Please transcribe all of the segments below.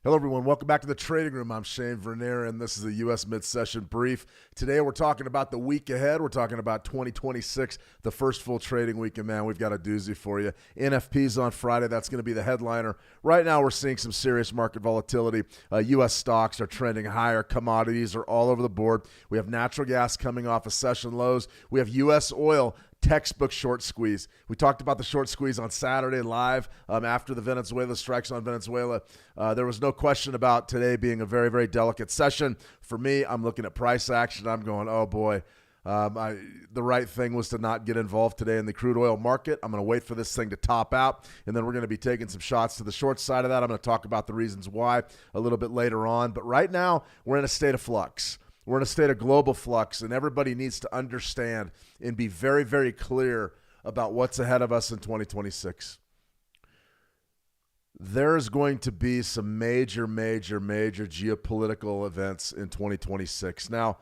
Hello, everyone. Welcome back to the Trading Room. I'm Shane Vernier, and this is the U.S. Mid-Session Brief. Today, we're talking about the week ahead. We're talking about 2026, the first full trading week, and man, we've got a doozy for you. NFP's on Friday. That's going to be the headliner. Right now, we're seeing some serious market volatility. U.S. stocks are trending higher. Commodities are all over the board. We have natural gas coming off of session lows. We have U.S. oil textbook short squeeze. We talked about the short squeeze on Saturday live after the Venezuela strikes on Venezuela. There was no question about today being a very, very delicate session. For me, I'm looking at price action. I'm going, oh boy, the right thing was to not get involved today in the crude oil market. I'm going to wait for this thing to top out, and then we're going to be taking some shots to the short side of that. I'm going to talk about the reasons why a little bit later on. But right now, we're in a state of flux. We're in a state of global flux, and everybody needs to understand and be very, very clear about what's ahead of us in 2026. There's going to be some major geopolitical events in 2026. Now,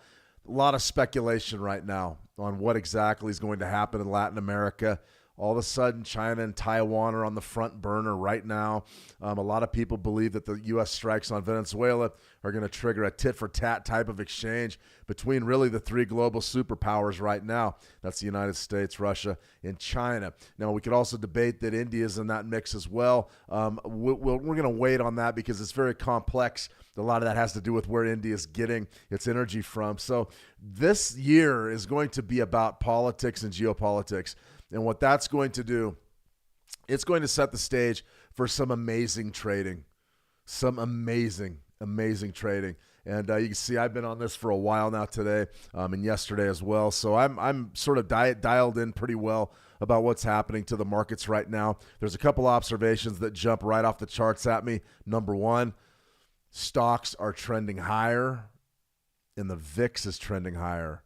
a lot of speculation right now on what exactly is going to happen in Latin America. All of a sudden, China and Taiwan are on the front burner right now. A lot of people believe that the U.S. strikes on Venezuela are going to trigger a tit-for-tat type of exchange between really the three global superpowers right now. That's the United States, Russia, and China. Now, we could also debate that India is in that mix as well. We're going to wait on that because it's very complex. A lot of that has to do with where India is getting its energy from. So this year is going to be about politics and geopolitics. And what that's going to do, it's going to set the stage for some amazing trading, some amazing trading. And you can see I've been on this for a while now today and yesterday as well. So I'm sort of dialed in pretty well about what's happening to the markets right now. There's a couple observations that jump right off the charts at me. Number one, stocks are trending higher and the VIX is trending higher.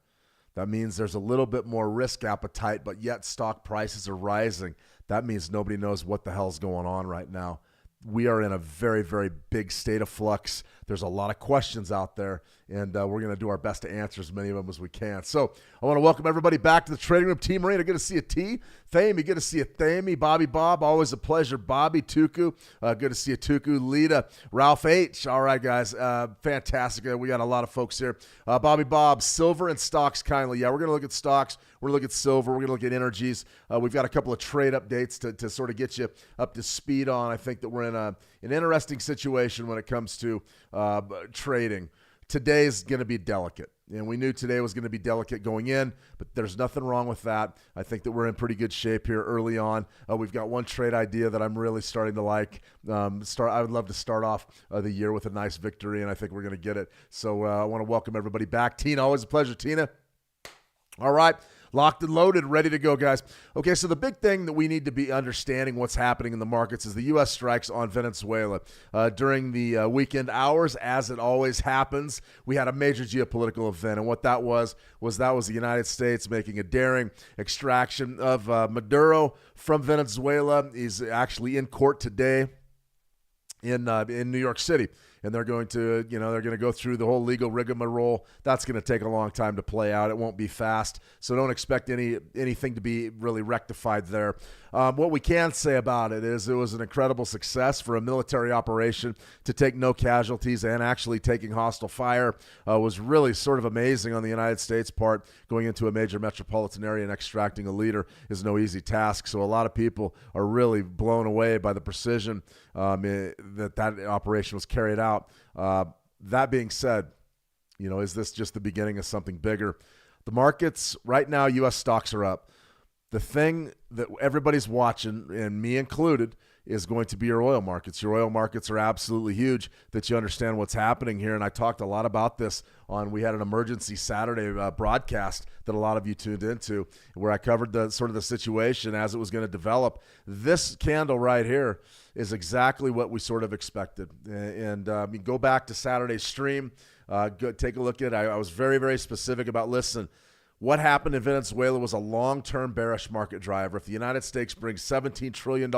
That means there's a little bit more risk appetite, but yet stock prices are rising. That means nobody knows what the hell's going on right now. We are in a very, very big state of flux. There's a lot of questions out there, and we're going to do our best to answer as many of them as we can. So I want to welcome everybody back to the Trading Room. T. Marina, good to see you. T. Thami, good to see you. Thami, Bobby Bob, always a pleasure. Bobby, Tuku, good to see you. Tuku, Lita, Ralph H. All right, guys, fantastic. We got a lot of folks here. Bobby Bob, silver and stocks kindly. Yeah, we're going to look at stocks. We're going to look at silver. We're going to look at energies. We've got a couple of trade updates to sort of get you up to speed on. I think that we're in an interesting situation when it comes to trading. Today's going to be delicate. And we knew today was going to be delicate going in, but there's nothing wrong with that. I think that we're in pretty good shape here early on. We've got one trade idea that I'm really starting to like. I would love to start off the year with a nice victory, and I think we're going to get it. So I want to welcome everybody back. Tina, always a pleasure, Tina. All right. Locked and loaded, ready to go, guys. Okay, so the big thing that we need to be understanding what's happening in the markets is the U.S. strikes on Venezuela. During the weekend hours, as it always happens, we had a major geopolitical event, and what that was the United States making a daring extraction of Maduro from Venezuela. He's actually in court today in New York City. And they're going to go through the whole legal rigmarole. That's going to take a long time to play out. It won't be fast. So don't expect anything to be really rectified there. What we can say about it is it was an incredible success for a military operation to take no casualties, and actually taking hostile fire was really sort of amazing on the United States part. Going into a major metropolitan area and extracting a leader is no easy task. So a lot of people are really blown away by the precision that operation was carried out. That being said, is this just the beginning of something bigger? The markets right now, U.S. stocks are up. The thing that everybody's watching, and me included, is going to be your oil markets. Your oil markets are absolutely huge, that you understand what's happening here. And I talked a lot about this we had an emergency Saturday broadcast that a lot of you tuned into, where I covered the situation as it was going to develop. This candle right here is exactly what we sort of expected. And go back to Saturday's stream, take a look at it. I was very, very specific about, listen, what happened in Venezuela was a long-term bearish market driver. If the United States brings $17 trillion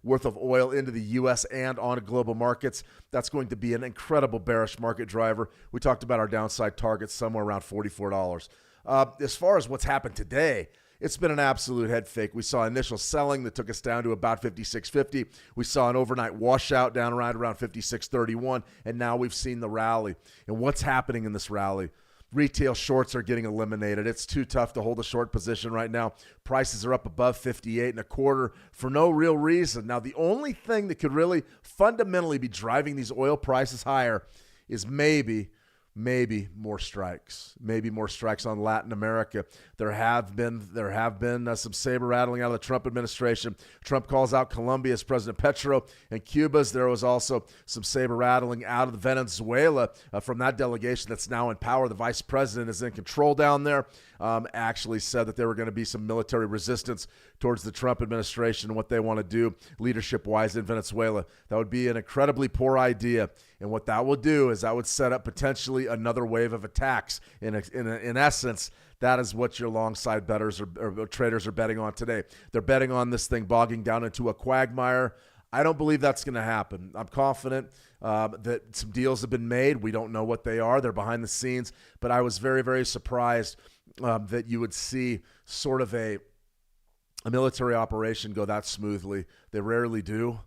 worth of oil into the U.S. and on global markets, that's going to be an incredible bearish market driver. We talked about our downside targets somewhere around $44. As far as what's happened today, it's been an absolute head fake. We saw initial selling that took us down to about 56.50. We saw an overnight washout down around 56.31, and now we've seen the rally. And what's happening in this rally? Retail shorts are getting eliminated. It's too tough to hold a short position right now. Prices are up above 58.25 for no real reason. Now, the only thing that could really fundamentally be driving these oil prices higher is maybe more strikes. Maybe more strikes on Latin America. There have been some saber rattling out of the Trump administration. Trump calls out Colombia's President Petro, and Cuba's. There was also some saber rattling out of Venezuela from that delegation that's now in power. The vice president is in control down there. Actually said that there were going to be some military resistance towards the Trump administration and what they want to do leadership-wise in Venezuela. That would be an incredibly poor idea. And what that will do is that would set up potentially another wave of attacks. In essence, that is what your long side bettors or traders are betting on today. They're betting on this thing bogging down into a quagmire. I don't believe that's going to happen. I'm confident that some deals have been made. We don't know what they are. They're behind the scenes. But I was very, very surprised that you would see sort of a military operation go that smoothly. They rarely do.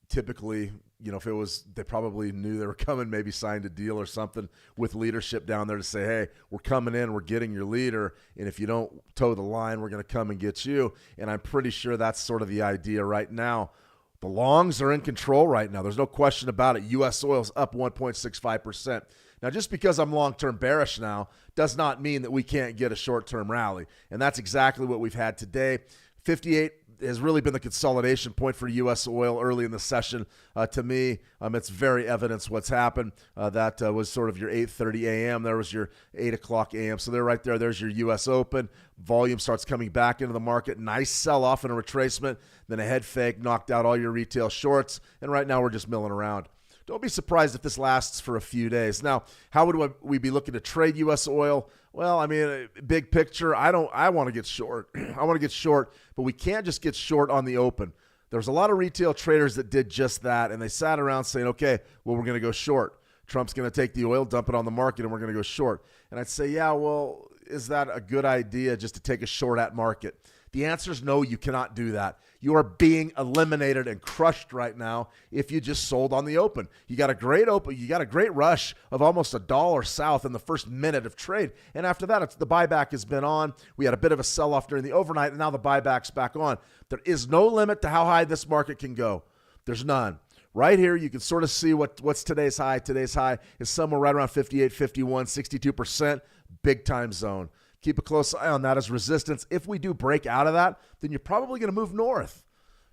Typically, if it was, they probably knew they were coming, maybe signed a deal or something with leadership down there to say, hey, we're coming in, we're getting your leader, and if you don't toe the line, we're going to come and get you. And I'm pretty sure that's sort of the idea right now. The longs are in control right now. There's no question about it. U.S. oil's up 1.65%. Now, just because I'm long-term bearish now does not mean that we can't get a short-term rally. And that's exactly what we've had today. 58 has really been the consolidation point for U.S. oil early in the session. To me, it's very evidence what's happened. That was sort of your 8:30 a.m. There was your 8 o'clock a.m. So they're right there. There's your U.S. Open. Volume starts coming back into the market. Nice sell-off and a retracement. Then a head fake knocked out all your retail shorts. And right now we're just milling around. Don't be surprised if this lasts for a few days. Now, how would we be looking to trade U.S. oil? Well, I mean, big picture, I want to get short. I want to get short, but we can't just get short on the open. There's a lot of retail traders that did just that, and they sat around saying, okay, well, we're going to go short. Trump's going to take the oil, dump it on the market, and we're going to go short. And I'd say, yeah, well, is that a good idea just to take a short at market? The answer is no, you cannot do that. You are being eliminated and crushed right now if you just sold on the open. You got a great open. You got a great rush of almost $1 south in the first minute of trade. And after that, the buyback has been on. We had a bit of a sell-off during the overnight, and now the buyback's back on. There is no limit to how high this market can go. There's none. Right here, you can sort of see what's today's high. Today's high is somewhere right around 58, 51, 62%, big time zone. Keep a close eye on that as resistance. If we do break out of that, then you're probably going to move north.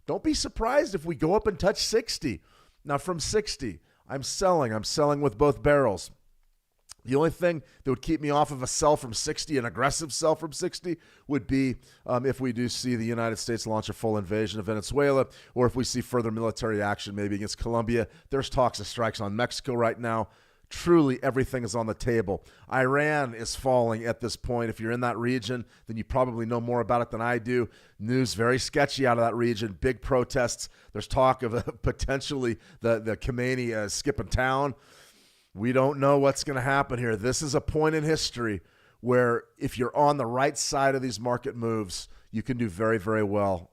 Don't be surprised if we go up and touch 60. Now from 60, I'm selling. I'm selling with both barrels. The only thing that would keep me off of a sell from 60, an aggressive sell from 60, would be if we do see the United States launch a full invasion of Venezuela, or if we see further military action maybe against Colombia. There's talks of strikes on Mexico right now. Truly, everything is on the table. Iran is falling at this point. If you're in that region, then you probably know more about it than I do. News very sketchy out of that region. Big protests. There's talk of potentially the Khomeini skipping town. We don't know what's going to happen here. This is a point in history where if you're on the right side of these market moves, you can do very, very well.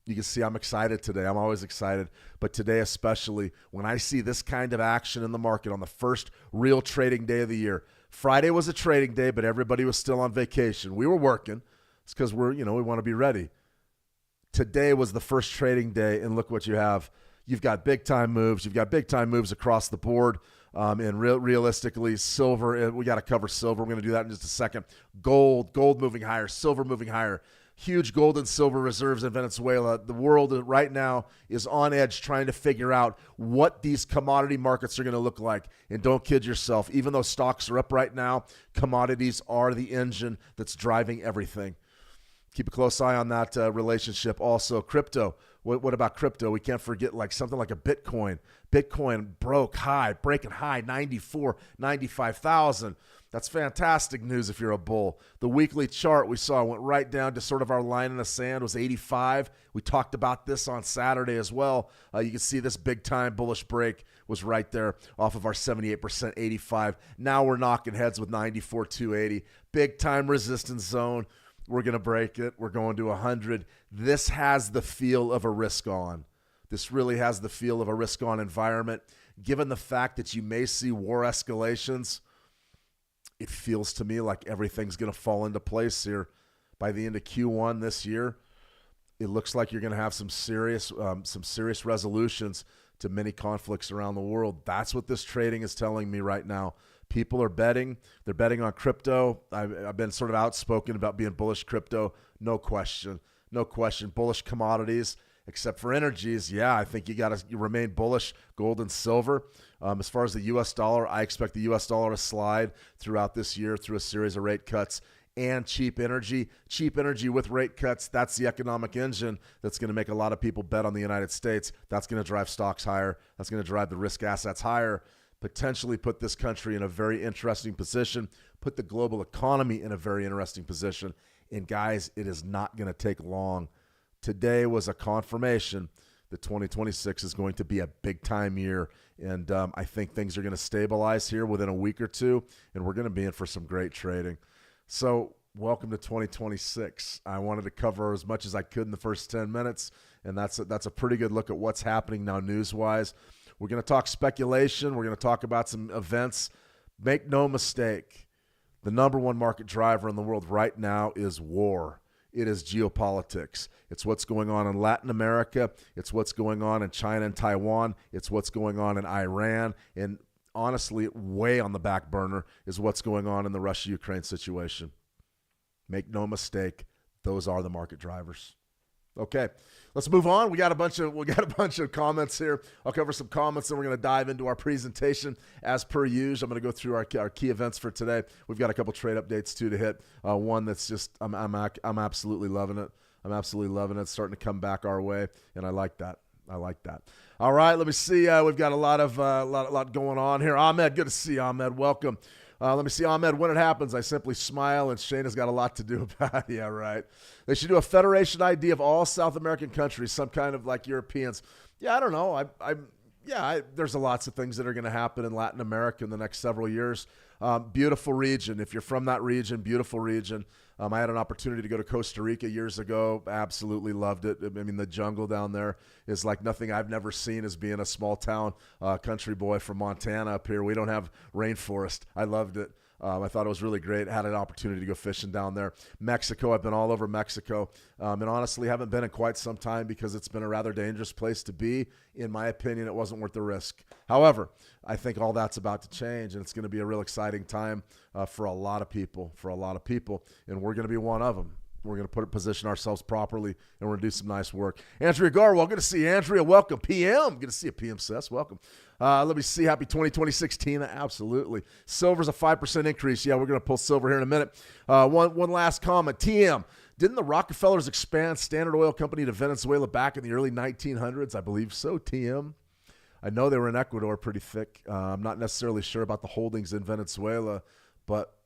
You can see I'm excited today. I'm always excited. But today especially, when I see this kind of action in the market on the first real trading day of the year. Friday was a trading day, but everybody was still on vacation. We were working. It's because we want to be ready. Today was the first trading day, and look what you have. You've got big-time moves. You've got big-time moves across the board. And realistically, silver, we got to cover silver. We're going to do that in just a second. Gold moving higher, silver moving higher. Huge gold and silver reserves in Venezuela. The world right now is on edge trying to figure out what these commodity markets are going to look like. And don't kid yourself. Even though stocks are up right now, commodities are the engine that's driving everything. Keep a close eye on that relationship. Also, crypto. What about crypto? We can't forget something like a Bitcoin. Bitcoin breaking high, 94, 95,000. That's fantastic news if you're a bull. The weekly chart we saw went right down to sort of our line in the sand, was 85. We talked about this on Saturday as well. You can see this big-time bullish break was right there off of our 78%, 85. Now we're knocking heads with 94, 280. Big-time resistance zone. We're going to break it. We're going to 100. This has the feel of a risk-on. This really has the feel of a risk-on environment. Given the fact that you may see war escalations, it feels to me like everything's going to fall into place here by the end of Q1 this year. It looks like you're going to have some serious resolutions to many conflicts around the world. That's what this trading is telling me right now. People are betting. They're betting on crypto. I've been sort of outspoken about being bullish crypto. No question. Bullish commodities, except for energies. Yeah, I think you got to remain bullish gold and silver. As far as the U.S. dollar, I expect the U.S. dollar to slide throughout this year through a series of rate cuts and cheap energy. Cheap energy with rate cuts, that's the economic engine that's going to make a lot of people bet on the United States. That's going to drive stocks higher. That's going to drive the risk assets higher, potentially put this country in a very interesting position, put the global economy in a very interesting position. And guys, it is not going to take long. Today was a confirmation that 2026 is going to be a big-time year, and I think things are going to stabilize here within a week or two, and we're going to be in for some great trading. So welcome to 2026. I wanted to cover as much as I could in the first 10 minutes, and that's a pretty good look at what's happening now news-wise. We're going to talk speculation. We're going to talk about some events. Make no mistake, the number one market driver in the world right now is war. It is geopolitics. It's what's going on in Latin America. It's what's going on in China and Taiwan. It's what's going on in Iran. And honestly, way on the back burner is what's going on in the Russia-Ukraine situation. Make no mistake, those are the market drivers. Okay, let's move on. We got a bunch of comments here. I'll cover some comments, and we're going to dive into our presentation as per usual. I'm going to go through our key events for today. We've got a couple trade updates too to hit. One that's just I'm absolutely loving it. I'm absolutely loving it. It's starting to come back our way, and I like that. All right, let me see. We've got a lot going on here. Ahmed, good to see you, Ahmed. Welcome. Let me see, Ahmed, when it happens, I simply smile, and Shayna's got a lot to do about it. Yeah, right. They should do a federation ID of all South American countries, some kind of like Europeans. Yeah, I don't know. Yeah, there's lots of things that are going to happen in Latin America in the next several years. Beautiful region. If you're from that region, beautiful region. I had an opportunity to go to Costa Rica years ago. Absolutely loved it. I mean, the jungle down there is like nothing I've never seen as being a small town country boy from Montana up here. We don't have rainforest. I loved it. I thought it was really great. Had an opportunity to go fishing down there. Mexico, I've been all over Mexico. And honestly, haven't been in quite some time because it's been a rather dangerous place to be. In my opinion, it wasn't worth the risk. However, I think all that's about to change, and it's going to be a real exciting time for a lot of people, and we're going to be one of them. We're going to position ourselves properly, and we're going to do some nice work. Andrea Gar, well, good to see you. Andrea, welcome. PM, good to see you. PM Sis, welcome. Let me see. Happy 2026, Tina. Absolutely. Silver's a 5% increase. Yeah, we're going to pull silver here in a minute. One last comment. TM, didn't the Rockefellers expand Standard Oil Company to Venezuela back in the early 1900s? I believe so, TM. I know they were in Ecuador pretty thick. I'm not necessarily sure about the holdings in Venezuela, but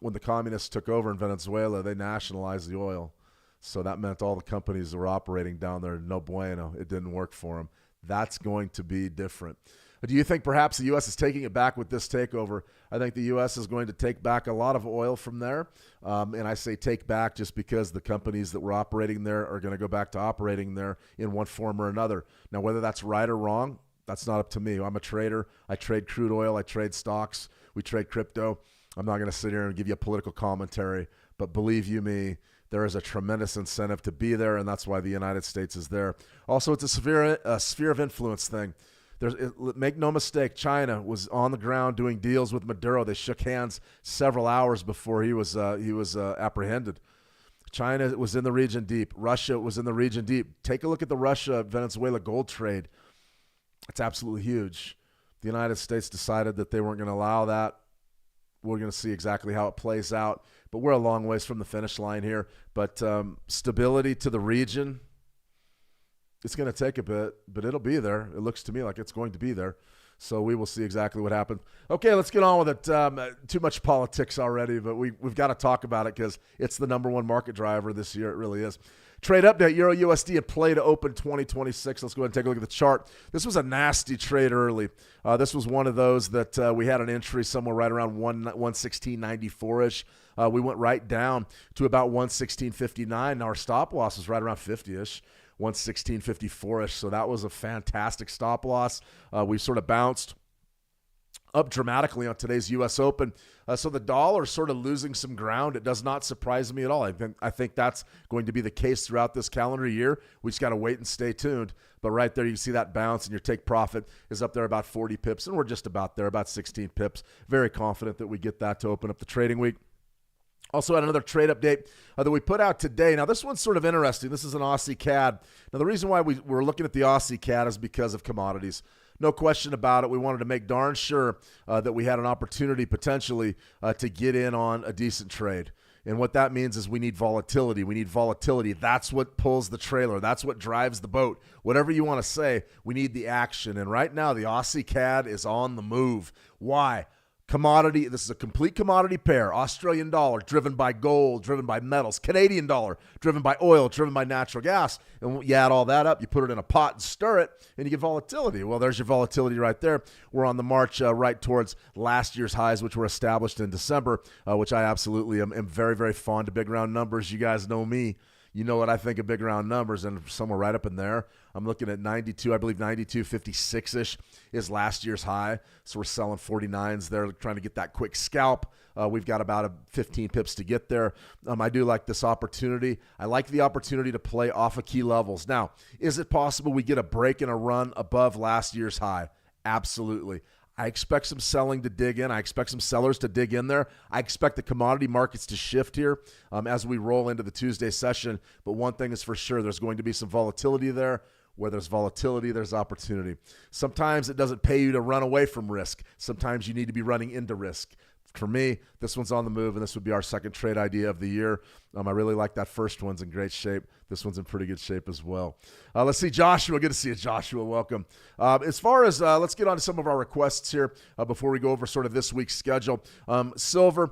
when the communists took over in Venezuela, they nationalized the oil. So that meant all the companies that were operating down there, no bueno. It didn't work for them. That's going to be different. Do you think perhaps the U.S. is taking it back with this takeover? I think the U.S. is going to take back a lot of oil from there. And I say take back just because the companies that were operating there are going to go back to operating there in one form or another. Now, whether that's right or wrong, that's not up to me. I'm a trader. I trade crude oil. I trade stocks. We trade crypto. I'm not going to sit here and give you a political commentary, but believe you me, there is a tremendous incentive to be there, and that's why the United States is there. Also, it's a sphere of influence thing. Make no mistake, China was on the ground doing deals with Maduro. They shook hands several hours before he was apprehended. China was in the region deep. Russia was in the region deep. Take a look at the Russia-Venezuela gold trade. It's absolutely huge. The United States decided that they weren't going to allow that. We're going to see exactly how it plays out. But we're a long ways from the finish line here. But stability to the region, it's going to take a bit, but it'll be there. It looks to me like it's going to be there. So we will see exactly what happens. Okay, let's get on with it. Too much politics already, but we've got to talk about it because it's the number one market driver this year. It really is. Trade update, Euro USD in play to open 2026. Let's go ahead and take a look at the chart. This was a nasty trade early. This was one of those that we had an entry somewhere right around 116.94-ish. We went right down to about 116.59. Our stop loss was right around 50-ish. 116.54-ish, so that was a fantastic stop loss. We sort of bounced up dramatically on today's U.S. Open. So the dollar is sort of losing some ground. It does not surprise me at all. I think that's going to be the case throughout this calendar year. We just got to wait and stay tuned. But right there, you see that bounce, and your take profit is up there about 40 pips, and we're just about there, about 16 pips. Very confident that we get that to open up the trading week. Also had another trade update that we put out today. Now, this one's sort of interesting. This is an Aussie CAD. Now, the reason why we're looking at the Aussie CAD is because of commodities. No question about it. We wanted to make darn sure that we had an opportunity potentially to get in on a decent trade. And what that means is we need volatility. We need volatility. That's what pulls the trailer. That's what drives the boat. Whatever you want to say, we need the action. And right now, the Aussie CAD is on the move. Why? Commodity, this is a complete commodity pair. Australian dollar, driven by gold, driven by metals. Canadian dollar, driven by oil, driven by natural gas. And you add all that up, you put it in a pot and stir it, and you get volatility. Well, there's your volatility right there. We're on the march right towards last year's highs, which were established in December, which I absolutely am very, very fond of big round numbers. You guys know me. You know what I think of big round numbers, and somewhere right up in there. I'm looking at 92, I believe 92.56-ish is last year's high. So we're selling 49s there, trying to get that quick scalp. We've got about 15 pips to get there. I do like this opportunity. I like the opportunity to play off of key levels. Now, is it possible we get a break and a run above last year's high? Absolutely. I expect some selling to dig in. I expect some sellers to dig in there. I expect the commodity markets to shift here as we roll into the Tuesday session. But one thing is for sure, there's going to be some volatility there. Where there's volatility, there's opportunity. Sometimes it doesn't pay you to run away from risk. Sometimes you need to be running into risk. For me, this one's on the move, and this would be our second trade idea of the year. I really like that first one's in great shape. This one's in pretty good shape as well. Let's see Joshua. Good to see you, Joshua. Welcome. As far as let's get on to some of our requests here before we go over sort of this week's schedule. Silver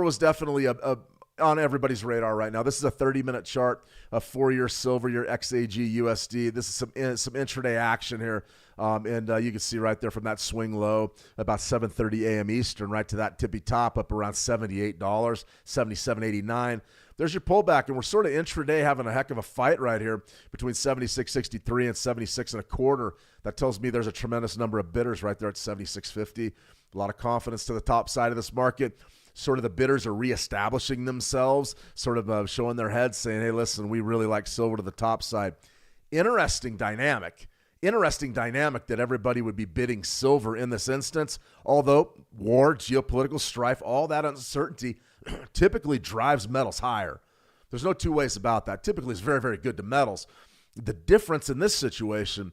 was definitely on everybody's radar right now. This is a 30-minute chart, a 4-year silver, your XAG USD. This is some intraday action here. And you can see right there from that swing low, about 7:30 a.m. Eastern, right to that tippy top up around $78, $77.89. There's your pullback, and we're sort of intraday having a heck of a fight right here between 76.63 and 76 and a quarter. That tells me there's a tremendous number of bidders right there at 76.50. A lot of confidence to the top side of this market. Sort of the bidders are reestablishing themselves, sort of showing their heads, saying, hey, listen, we really like silver to the top side. Interesting dynamic that everybody would be bidding silver in this instance, although war, geopolitical strife, all that uncertainty typically drives metals higher. There's no two ways about that. Typically, it's very, very good to metals. The difference in this situation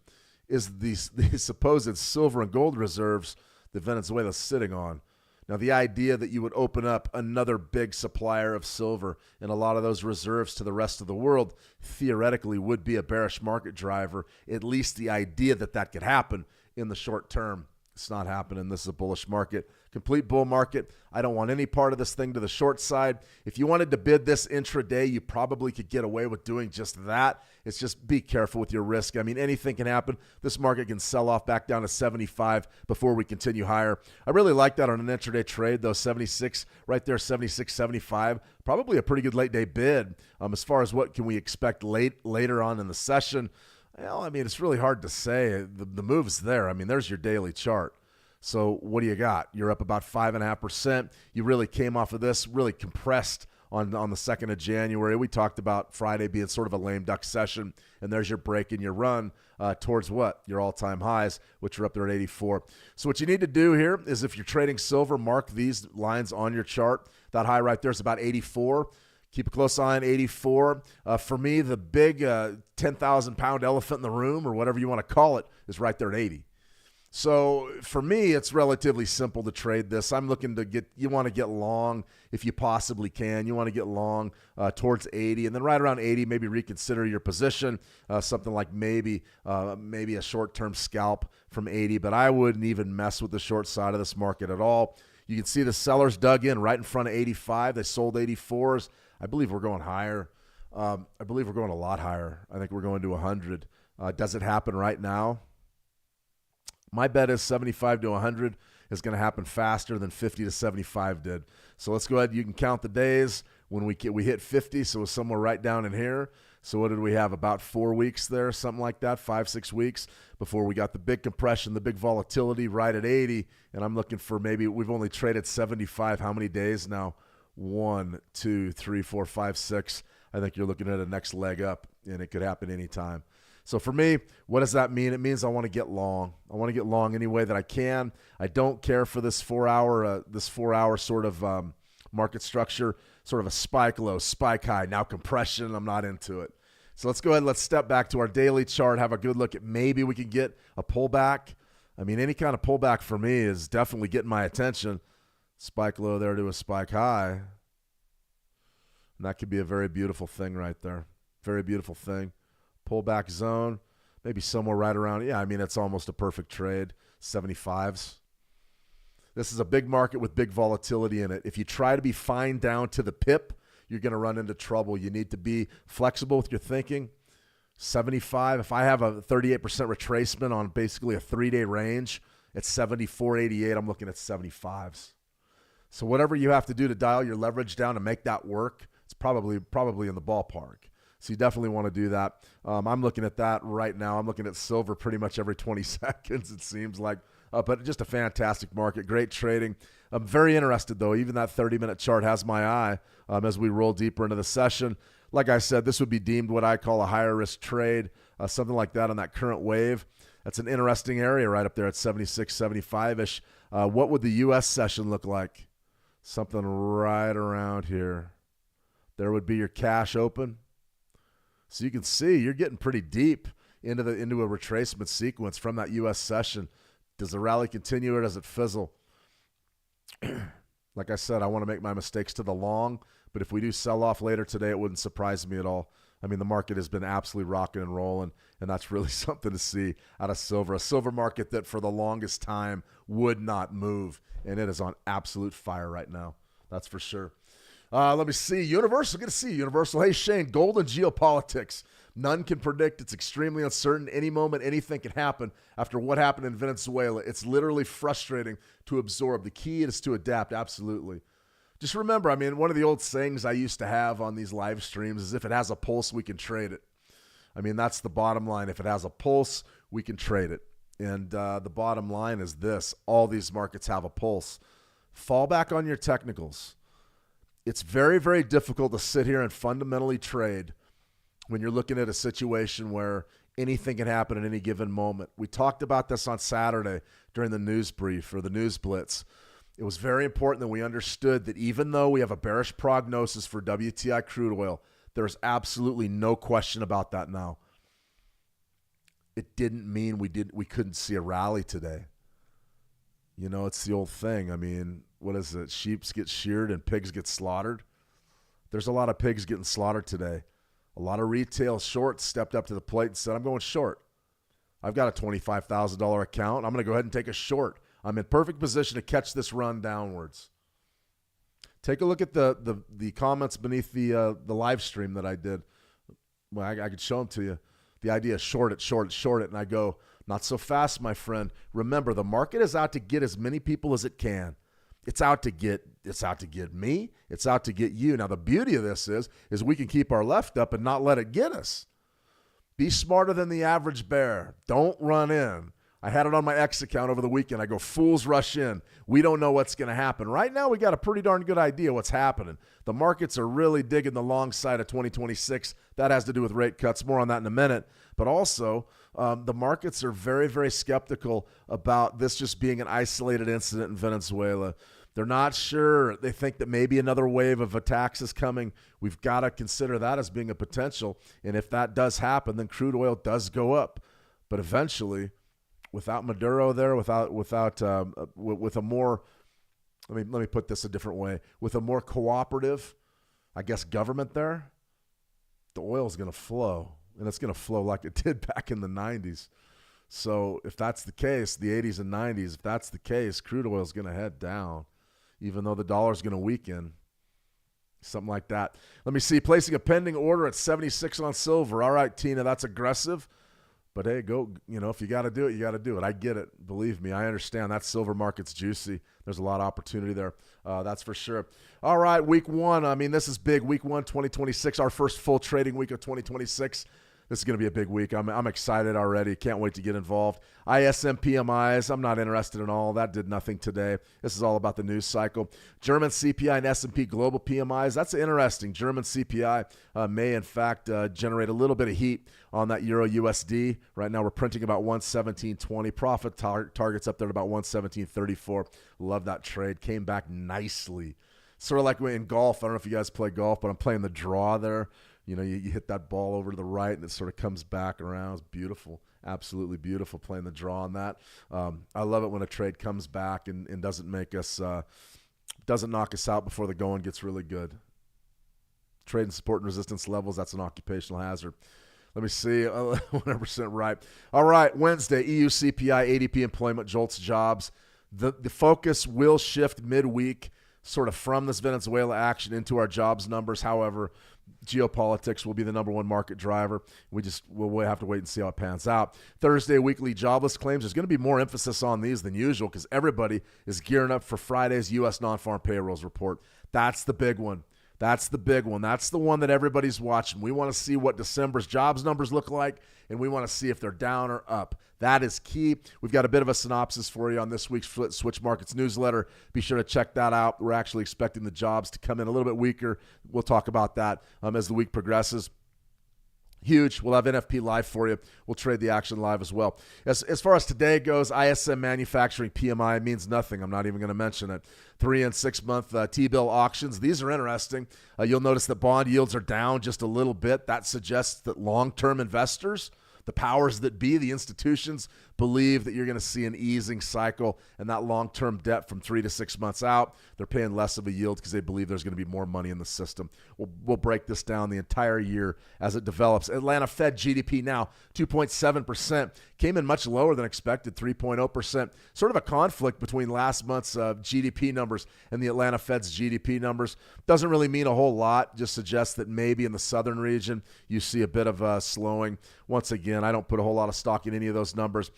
is these supposed silver and gold reserves that Venezuela's sitting on. Now, the idea that you would open up another big supplier of silver and a lot of those reserves to the rest of the world theoretically would be a bearish market driver, at least the idea that that could happen in the short term. It's not happening. This is a bullish market, complete bull market. I don't want any part of this thing to the short side. If you wanted to bid this intraday, you probably could get away with doing just that. It's just be careful with your risk. I mean, anything can happen. This market can sell off back down to 75 before we continue higher. I really like that on an intraday trade, though. 76 right there, 76.75. Probably a pretty good late day bid. As far as what can we expect later on in the session, well, I mean, it's really hard to say. The move's there. I mean, there's your daily chart. So what do you got? You're up about 5.5%. You really came off of this, really compressed on the 2nd of January. We talked about Friday being sort of a lame duck session, and there's your break in your run towards what? Your all-time highs, which are up there at 84. So what you need to do here is if you're trading silver, mark these lines on your chart. That high right there is about 84. Keep a close eye on 84. For me, the big 10,000-pound elephant in the room, or whatever you want to call it, is right there at 80. So for me, it's relatively simple to trade this. I'm looking to you want to get long if you possibly can. You want to get long towards 80, and then right around 80, maybe reconsider your position, something like maybe a short-term scalp from 80, but I wouldn't even mess with the short side of this market at all. You can see the sellers dug in right in front of 85. They sold 84s. I believe we're going higher. I believe we're going a lot higher. I think we're going to 100. Does it happen right now? My bet is 75 to 100 is going to happen faster than 50 to 75 did. So let's go ahead. You can count the days when we hit 50, so it's somewhere right down in here. So what did we have? About 4 weeks there, something like that, 5-6 weeks before we got the big compression, the big volatility right at 80. And I'm looking for maybe we've only traded 75. How many days now? 1, 2, 3, 4, 5, 6. I think you're looking at a next leg up, and it could happen anytime. So for me, what does that mean? It means I want to get long. I want to get long any way that I can. I don't care for this 4-hour sort of market structure, sort of a spike low, spike high, now compression. I'm not into it. So let's go ahead and let's step back to our daily chart, have a good look at maybe we can get a pullback. I mean, any kind of pullback for me is definitely getting my attention. Spike low there to a spike high. And that could be a very beautiful thing right there. Very beautiful thing. Pullback zone, maybe somewhere right around, yeah, I mean, it's almost a perfect trade, 75s. This is a big market with big volatility in it. If you try to be fine down to the pip, you're going to run into trouble. You need to be flexible with your thinking. 75, if I have a 38% retracement on basically a 3-day range at 74.88, I'm looking at 75s. So whatever you have to do to dial your leverage down to make that work, it's probably in the ballpark. So you definitely want to do that. I'm looking at that right now. I'm looking at silver pretty much every 20 seconds, it seems like. But just a fantastic market, great trading. I'm very interested, though. Even that 30-minute chart has my eye as we roll deeper into the session. Like I said, this would be deemed what I call a higher risk trade, something like that on that current wave. That's an interesting area right up there at 76, 75-ish. What would the U.S. session look like? Something right around here. There would be your cash open. So you can see you're getting pretty deep into a retracement sequence from that U.S. session. Does the rally continue or does it fizzle? Like I said, I want to make my mistakes to the long, but if we do sell off later today, it wouldn't surprise me at all. I mean, the market has been absolutely rocking and rolling, and that's really something to see out of silver. A silver market that for the longest time would not move, and it is on absolute fire right now. That's for sure. Let me see. Universal. Good to see you, Universal. Hey, Shane, gold and geopolitics. None can predict. It's extremely uncertain. Any moment, anything can happen after what happened in Venezuela. It's literally frustrating to absorb. The key is to adapt, absolutely. Just remember, I mean, one of the old sayings I used to have on these live streams is if it has a pulse, we can trade it. I mean, that's the bottom line. If it has a pulse, we can trade it. And the bottom line is this. All these markets have a pulse. Fall back on your technicals. It's very, very difficult to sit here and fundamentally trade when you're looking at a situation where anything can happen at any given moment. We talked about this on Saturday during the news brief or the news blitz. It was very important that we understood that even though we have a bearish prognosis for WTI crude oil, there's absolutely no question about that now. It didn't mean we couldn't see a rally today. You know, it's the old thing. I mean, what is it? Sheep get sheared and pigs get slaughtered. There's a lot of pigs getting slaughtered today. A lot of retail shorts stepped up to the plate and said, I'm going short. I've got a $25,000 account. I'm going to go ahead and take a short. I'm in perfect position to catch this run downwards. Take a look at the comments beneath the live stream that I did. Well, I could show them to you. The idea is short it. And I go, not so fast, my friend. Remember, the market is out to get as many people as it can. It's out to get me. It's out to get you. Now, the beauty of this is we can keep our left up and not let it get us. Be smarter than the average bear. Don't run in. I had it on my X account over the weekend. I go, fools rush in. We don't know what's going to happen. Right now, we got a pretty darn good idea what's happening. The markets are really digging the long side of 2026. That has to do with rate cuts. More on that in a minute. But also, the markets are very, very skeptical about this just being an isolated incident in Venezuela. They're not sure. They think that maybe another wave of attacks is coming. We've got to consider that as being a potential. And if that does happen, then crude oil does go up. But eventually, without Maduro there, with a more, let me put this a different way, with a more cooperative, I guess, government there, the oil is going to flow, and it's going to flow like it did back in the 90s. So if that's the case, the 80s and 90s, if that's the case, crude oil is going to head down, even though the dollar is going to weaken. Something like that. Let me see. Placing a pending order at 76 on silver. All right, Tina, that's aggressive. But, hey, go, if you got to do it, you got to do it. I get it. Believe me, I understand. That silver market's juicy. There's a lot of opportunity there. That's for sure. All right, week one. I mean, this is big. Week 1, 2026, our first full trading week of 2026. This is going to be a big week. I'm excited already. Can't wait to get involved. ISM PMIs, I'm not interested in all. That did nothing today. This is all about the news cycle. German CPI and S&P Global PMIs, that's interesting. German CPI may, in fact, generate a little bit of heat on that Euro USD. Right now we're printing about 117.20. Profit targets up there at about 117.34. Love that trade. Came back nicely. Sort of like in golf. I don't know if you guys play golf, but I'm playing the draw there. You hit that ball over to the right, and it sort of comes back around. It's beautiful, absolutely beautiful playing the draw on that. I love it when a trade comes back and doesn't make us, doesn't knock us out before the going gets really good. Trade and support and resistance levels, that's an occupational hazard. Let me see, 100% right. All right, Wednesday, EU CPI, ADP employment, JOLTS jobs. The focus will shift midweek sort of from this Venezuela action into our jobs numbers. However, geopolitics will be the number one market driver. We'll have to wait and see how it pans out. Thursday, weekly jobless claims. There's going to be more emphasis on these than usual because everybody is gearing up for Friday's U.S. non-farm payrolls report. That's the big one. That's the big one. That's the one that everybody's watching. We want to see what December's jobs numbers look like, and we want to see if they're down or up. That is key. We've got a bit of a synopsis for you on this week's Switch Markets newsletter. Be sure to check that out. We're actually expecting the jobs to come in a little bit weaker. We'll talk about that as the week progresses. Huge. We'll have NFP live for you. We'll trade the action live as well. As far as today goes, ISM manufacturing PMI means nothing. I'm not even going to mention it. 3 and 6 month T-bill auctions. These are interesting. You'll notice that bond yields are down just a little bit. That suggests that long-term investors, the powers that be, the institutions believe that you're going to see an easing cycle, and that long-term debt from 3 to 6 months out, they're paying less of a yield because they believe there's going to be more money in the system. We'll break this down the entire year as it develops. Atlanta Fed GDP now 2.7%, came in much lower than expected, 3.0%. Sort of a conflict between last month's GDP numbers and the Atlanta Fed's GDP numbers. Doesn't really mean a whole lot, just suggests that maybe in the southern region you see a bit of slowing. Once again, I don't put a whole lot of stock in any of those numbers.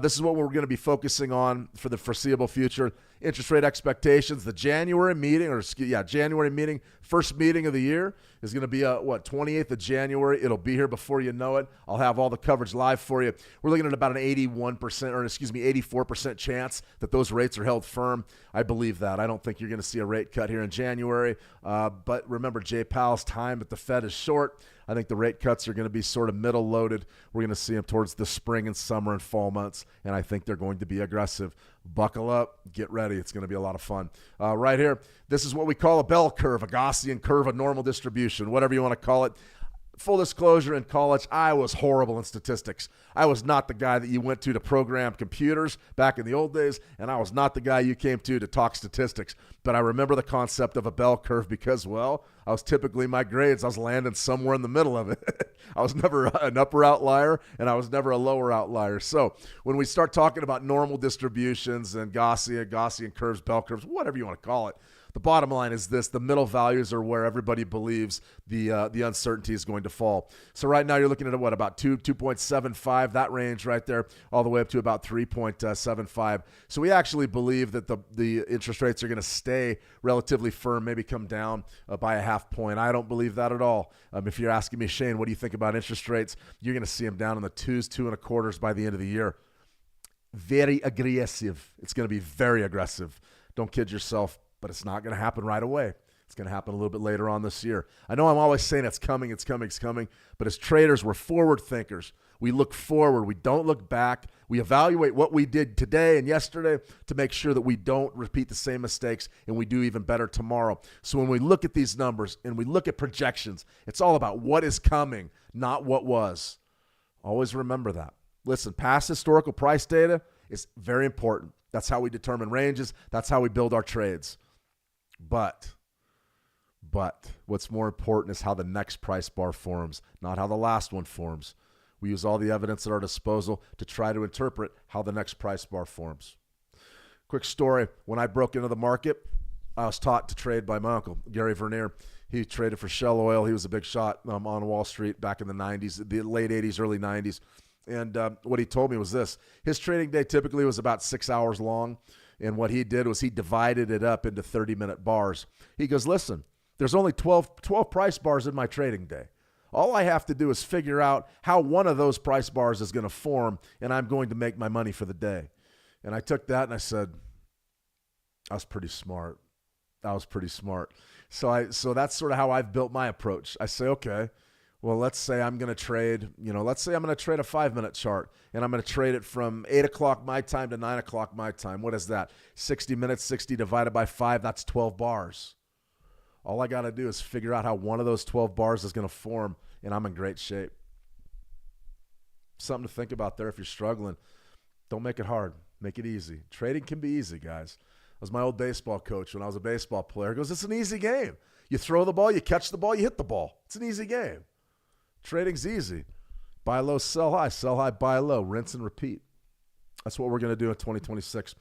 This is what we're going to be focusing on for the foreseeable future. Interest rate expectations. The January meeting, January meeting, first meeting of the year is going to be 28th of January. It'll be here before you know it. I'll have all the coverage live for you. We're looking at about an 84% chance that those rates are held firm. I believe that. I don't think you're going to see a rate cut here in January. But remember, Jay Powell's time at the Fed is short. I think the rate cuts are going to be sort of middle loaded. We're going to see them towards the spring and summer and fall months, and I think they're going to be aggressive. Buckle up, get ready. It's going to be a lot of fun. Right here, this is what we call a bell curve, a Gaussian curve, a normal distribution, whatever you want to call it. Full disclosure, in college, I was horrible in statistics. I was not the guy that you went to program computers back in the old days, and I was not the guy you came to talk statistics. But I remember the concept of a bell curve because, well, I was typically, my grades, I was landing somewhere in the middle of it. I was never an upper outlier, and I was never a lower outlier. So when we start talking about normal distributions and Gaussian curves, bell curves, whatever you want to call it, the bottom line is this: the middle values are where everybody believes the uncertainty is going to fall. So right now you're looking at about 2.75, that range right there, all the way up to about 3.75. So we actually believe that the interest rates are going to stay relatively firm, maybe come down by a half point. I don't believe that at all. If you're asking me, Shane, what do you think about interest rates? You're going to see them down in the 2s, 2.25 by the end of the year. Very aggressive. It's going to be very aggressive. Don't kid yourself. But it's not going to happen right away. It's going to happen a little bit later on this year. I know I'm always saying it's coming. But as traders, we're forward thinkers. We look forward. We don't look back. We evaluate what we did today and yesterday to make sure that we don't repeat the same mistakes and we do even better tomorrow. So when we look at these numbers and we look at projections, it's all about what is coming, not what was. Always remember that. Listen, past historical price data is very important. That's how we determine ranges. That's how we build our trades. But what's more important is how the next price bar forms, not how the last one forms. We use all the evidence at our disposal to try to interpret how the next price bar forms. Quick story. When I broke into the market, I was taught to trade by my uncle, Gary Vernier. He traded for Shell Oil. He was a big shot on Wall Street back in the 90s, the late 80s, early 90s. And what he told me was this. His trading day typically was about 6 hours long. And what he did was he divided it up into 30-minute bars. He goes, listen, there's only 12 price bars in my trading day. All I have to do is figure out how one of those price bars is going to form, and I'm going to make my money for the day. And I took that and I said, I was pretty smart. So that's sort of how I've built my approach. I say, okay, well, let's say I'm going to trade, a 5-minute chart, and I'm going to trade it from 8 o'clock my time to 9 o'clock my time. What is that? 60 minutes, 60 divided by 5, that's 12 bars. All I got to do is figure out how one of those 12 bars is going to form, and I'm in great shape. Something to think about there if you're struggling. Don't make it hard. Make it easy. Trading can be easy, guys. That was my old baseball coach when I was a baseball player. He goes, it's an easy game. You throw the ball, you catch the ball, you hit the ball. It's an easy game. Trading's easy. Buy low, sell high, buy low, rinse and repeat. That's what we're going to do in 2026.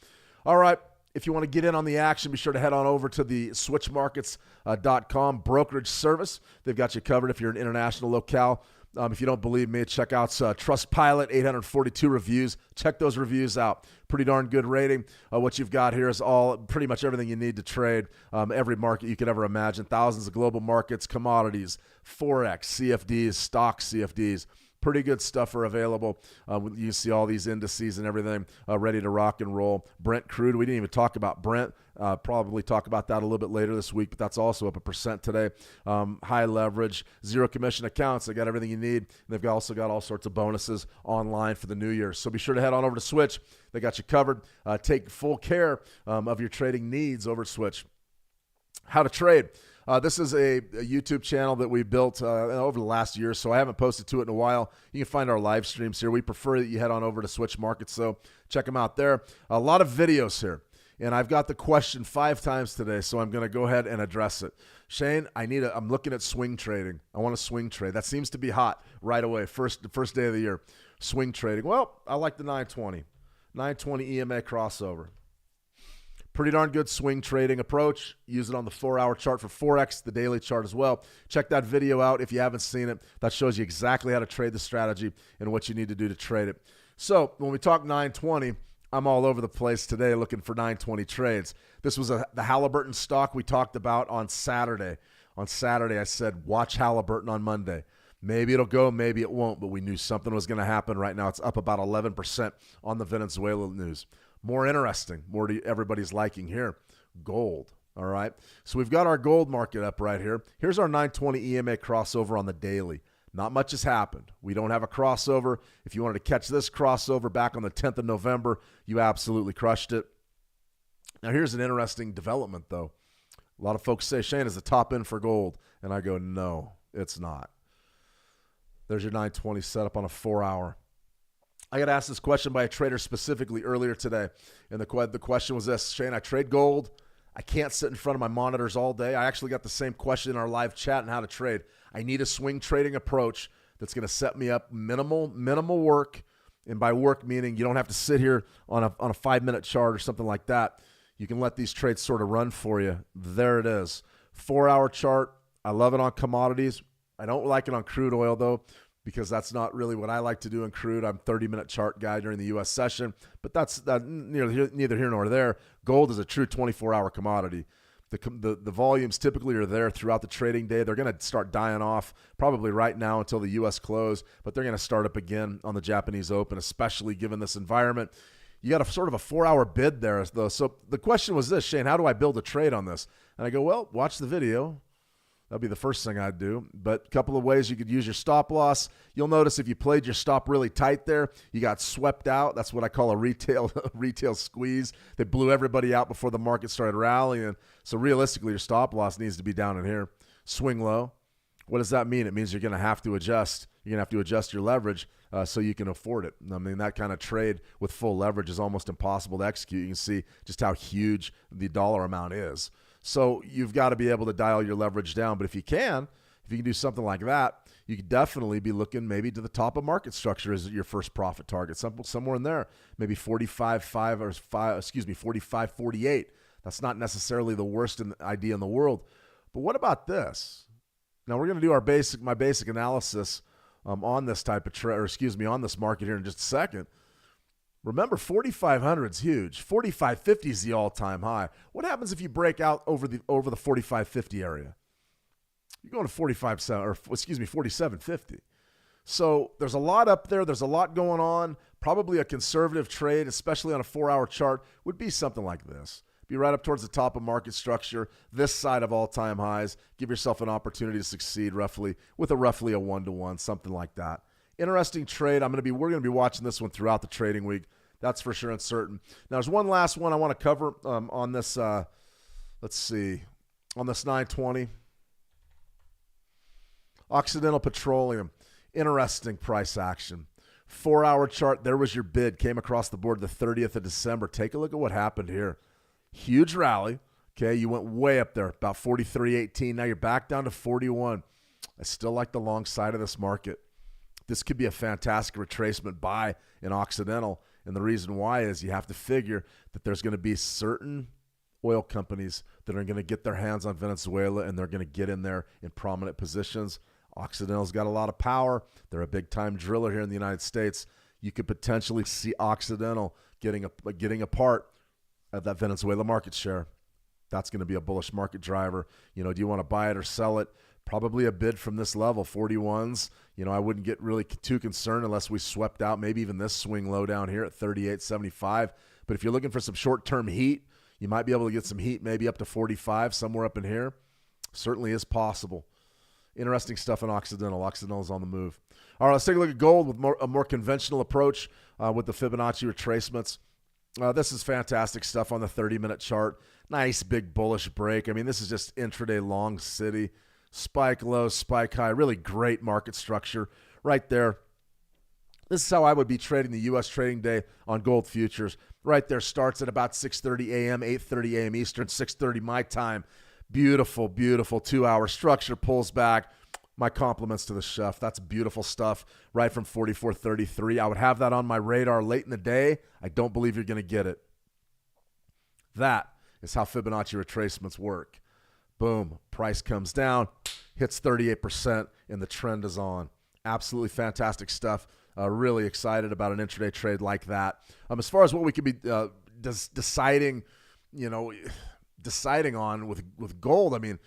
All right. If you want to get in on the action, be sure to head on over to the switchmarkets.com brokerage service. They've got you covered if you're an international locale. If you don't believe me, check out Trustpilot, 842 reviews. Check those reviews out. Pretty darn good rating. What you've got here is pretty much everything you need to trade. Every market you could ever imagine. Thousands of global markets, commodities, Forex, CFDs, stock CFDs. Pretty good stuff are available. You see all these indices and everything ready to rock and roll. Brent crude, we didn't even talk about Brent. Probably talk about that a little bit later this week, but that's also up 1% today. High leverage, zero commission accounts. They got everything you need. And they've also got all sorts of bonuses online for the new year. So be sure to head on over to Switch. They got you covered. Take full care of your trading needs over at Switch. How to trade. This is a YouTube channel that we built over the last year, so I haven't posted to it in a while. You can find our live streams here. We prefer that you head on over to Switch Markets, so check them out there. A lot of videos here, and I've got the question 5 times today, so I'm going to go ahead and address it. Shane, I'm looking at swing trading. I want to swing trade. That seems to be hot right away, the first day of the year. Swing trading. Well, I like the 920. 920 EMA crossover. Pretty darn good swing trading approach. Use it on the 4-hour chart for Forex, the daily chart as well. Check that video out if you haven't seen it. That shows you exactly how to trade the strategy and what you need to do to trade it. So when we talk 920, I'm all over the place today looking for 920 trades. This was the Halliburton stock we talked about on Saturday. On Saturday, I said, watch Halliburton on Monday. Maybe it'll go, maybe it won't, but we knew something was going to happen. Right now, it's up about 11% on the Venezuela news. More interesting, more to everybody's liking here, gold, all right? So we've got our gold market up right here. Here's our 920 EMA crossover on the daily. Not much has happened. We don't have a crossover. If you wanted to catch this crossover back on the 10th of November, you absolutely crushed it. Now, here's an interesting development, though. A lot of folks say, Shane, is the top end for gold? And I go, no, it's not. There's your 920 set up on a 4-hour. I got asked this question by a trader specifically earlier today, and the question was this: Shane, I trade gold. I can't sit in front of my monitors all day. I actually got the same question in our live chat on how to trade. I need a swing trading approach that's going to set me up minimal work, and by work meaning you don't have to sit here on a 5-minute chart or something like that. You can let these trades sort of run for you. There it is. 4-hour chart. I love it on commodities. I don't like it on crude oil, though, because that's not really what I like to do in crude. I'm 30-minute chart guy during the U.S. session, but that's neither here nor there. Gold is a true 24-hour commodity. The volumes typically are there throughout the trading day. They're going to start dying off probably right now until the U.S. close, but they're going to start up again on the Japanese Open, especially given this environment. You got a sort of a 4-hour bid there, though. So the question was this: Shane, how do I build a trade on this? And I go, well, watch the video. That'd be the first thing I'd do. But a couple of ways you could use your stop loss. You'll notice if you played your stop really tight there, you got swept out. That's what I call a retail squeeze. They blew everybody out before the market started rallying. So realistically, your stop loss needs to be down in here. Swing low. What does that mean? It means you're going to have to adjust. You're going to have to adjust your leverage so you can afford it. I mean, that kind of trade with full leverage is almost impossible to execute. You can see just how huge the dollar amount is. So you've got to be able to dial your leverage down. But if you can do something like that, you could definitely be looking maybe to the top of market structure as your first profit target, somewhere in there, maybe 45.48. That's not necessarily the worst idea in the world. But what about this? Now we're going to do my basic analysis on this type of trade, on this market here in just a second. Remember, 4,500 is huge. 4,550 is the all-time high. What happens if you break out over the 4,550 area? You're going to 4,750. So there's a lot up there. There's a lot going on. Probably a conservative trade, especially on a 4-hour chart, would be something like this. Be right up towards the top of market structure, this side of all-time highs. Give yourself an opportunity to succeed roughly a 1-to-1, something like that. Interesting trade. We're going to be watching this one throughout the trading week. That's for sure and certain. Now, there's one last one I want to cover on this. Let's see, on this 920. Occidental Petroleum. Interesting price action. 4-hour chart. There was your bid. Came across the board the 30th of December. Take a look at what happened here. Huge rally. Okay, you went way up there, about 43.18. Now you're back down to 41. I still like the long side of this market. This could be a fantastic retracement buy in Occidental. And the reason why is you have to figure that there's going to be certain oil companies that are going to get their hands on Venezuela and they're going to get in there in prominent positions. Occidental's got a lot of power. They're a big-time driller here in the United States. You could potentially see Occidental getting a part of that Venezuela market share. That's going to be a bullish market driver. Do you want to buy it or sell it? Probably a bid from this level, 41s. I wouldn't get really too concerned unless we swept out maybe even this swing low down here at 38.75. But if you're looking for some short-term heat, you might be able to get some heat maybe up to 45, somewhere up in here. Certainly is possible. Interesting stuff in Occidental. Occidental is on the move. All right, let's take a look at gold with a more conventional approach with the Fibonacci retracements. This is fantastic stuff on the 30-minute chart. Nice big bullish break. I mean, this is just intraday long city. Spike low, spike high. Really great market structure right there. This is how I would be trading the U.S. trading day on gold futures. Right there, starts at about 6:30 a.m., 8:30 a.m. Eastern, 6:30 my time. Beautiful, beautiful 2-hour structure, pulls back. My compliments to the chef. That's beautiful stuff right from 44.33. I would have that on my radar late in the day. I don't believe you're going to get it. That is how Fibonacci retracements work. Boom, price comes down, hits 38%, and the trend is on. Absolutely fantastic stuff. Really excited about an intraday trade like that. As far as what we could be deciding on with gold, I mean,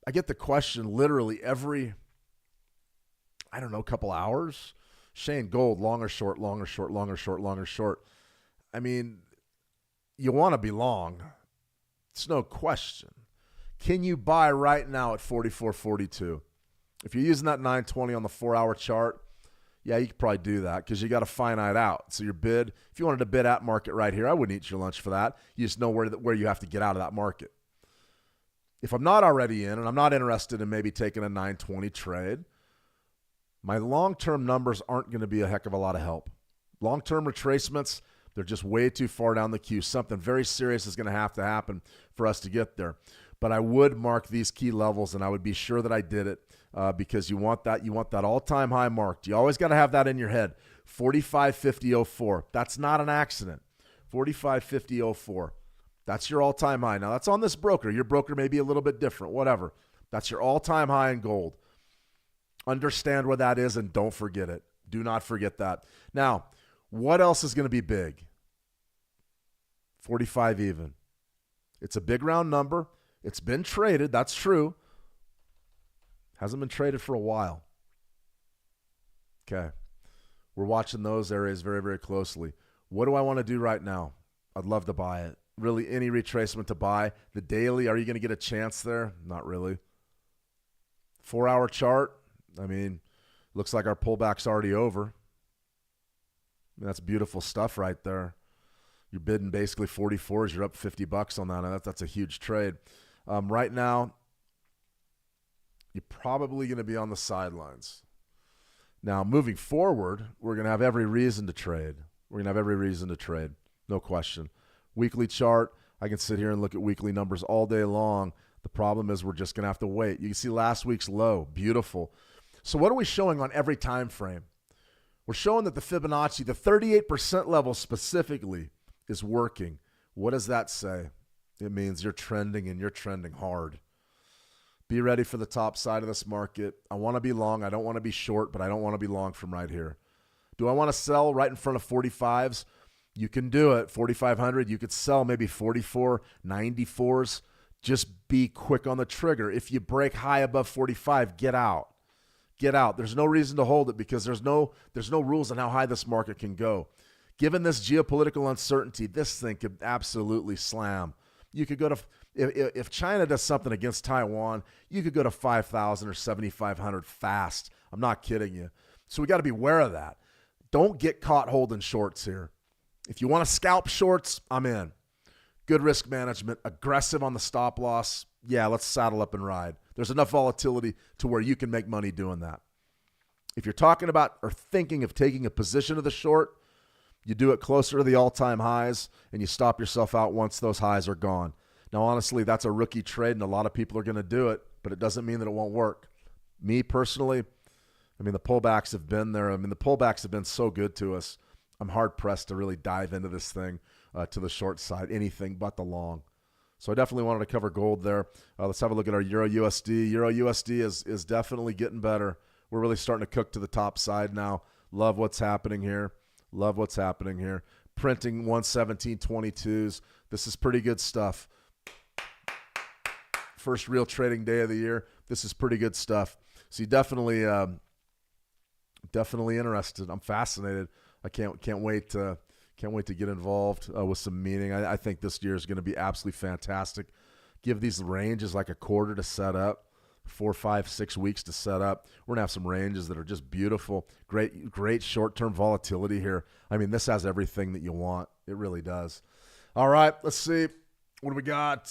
I get the question literally every, couple hours. Shane, gold, long or short, long or short, long or short, long or short. I mean, you want to be long. It's no question. Can you buy right now at 44.42? If you're using that 920 on the 4-hour chart, yeah, you could probably do that because you got a finite out. So your bid, if you wanted to bid at market right here, I wouldn't eat your lunch for that. You just know where you have to get out of that market. If I'm not already in and I'm not interested in maybe taking a 920 trade, my long-term numbers aren't going to be a heck of a lot of help. Long-term retracements, they're just way too far down the queue. Something very serious is going to happen for us to get there. But I would mark these key levels, and I would be sure that I did it because you want that all-time high marked. You always got to have that in your head. 45.50.04. That's not an accident. 45.50.04. That's your all-time high. Now, that's on this broker. Your broker may be a little bit different, whatever. That's your all-time high in gold. Understand where that is and don't forget it. Do not forget that. Now, what else is going to be big? 45 even. It's a big round number. It's been traded. That's true. Hasn't been traded for a while. Okay. We're watching those areas very, very closely. What do I want to do right now? I'd love to buy it. Really, any retracement to buy. The daily, are you going to get a chance there? Not really. 4-hour chart, I mean, looks like our pullback's already over. I mean, that's beautiful stuff right there. You're bidding basically 44s. You're up $50 on that. That's a huge trade. Right now, you're probably going to be on the sidelines. Now, moving forward, we're going to have every reason to trade. No question. Weekly chart, I can sit here and look at weekly numbers all day long. The problem is we're just going to have to wait. You can see last week's low. Beautiful. So what are we showing on every time frame? We're showing that the Fibonacci, the 38% level specifically, is working. What does that say? It means you're trending and you're trending hard. Be ready for the top side of this market. I want to be long. I don't want to be short, but I don't want to be long from right here. Do I want to sell right in front of 45s? You can do it. 4,500. You could sell maybe 44, 94s. Just be quick on the trigger. If you break high above 45, get out. Get out. There's no reason to hold it because there's no rules on how high this market can go. Given this geopolitical uncertainty, this thing could absolutely slam. You could go to, if China does something against Taiwan, you could go to 5,000 or 7,500 fast. I'm not kidding you. So we got to be aware of that. Don't get caught holding shorts here. If you want to scalp shorts, I'm in. Good risk management, aggressive on the stop loss. Yeah, let's saddle up and ride. There's enough volatility to where you can make money doing that. If you're talking about or thinking of taking a position of the short, you do it closer to the all-time highs and you stop yourself out once those highs are gone. Now, honestly, that's a rookie trade and a lot of people are going to do it, but it doesn't mean that it won't work. Me personally, I mean, the pullbacks have been there. I mean, the pullbacks have been so good to us. I'm hard-pressed to really dive into this thing to the short side, anything but the long. So I definitely wanted to cover gold there. Let's have a look at our Euro USD. Euro USD is definitely getting better. We're really starting to cook to the top side now. Love what's happening here. Printing 117.22s. This is pretty good stuff. First real trading day of the year. This is pretty good stuff. So you definitely interested. I'm fascinated. I can't wait to get involved with some meaning. I think this year is going to be absolutely fantastic. Give these ranges like a quarter to set up. 4, 5, 6 weeks to set up. We're going to have some ranges that are just beautiful. Great short-term volatility here. I mean, this has everything that you want. It really does. All right, let's see. What do we got?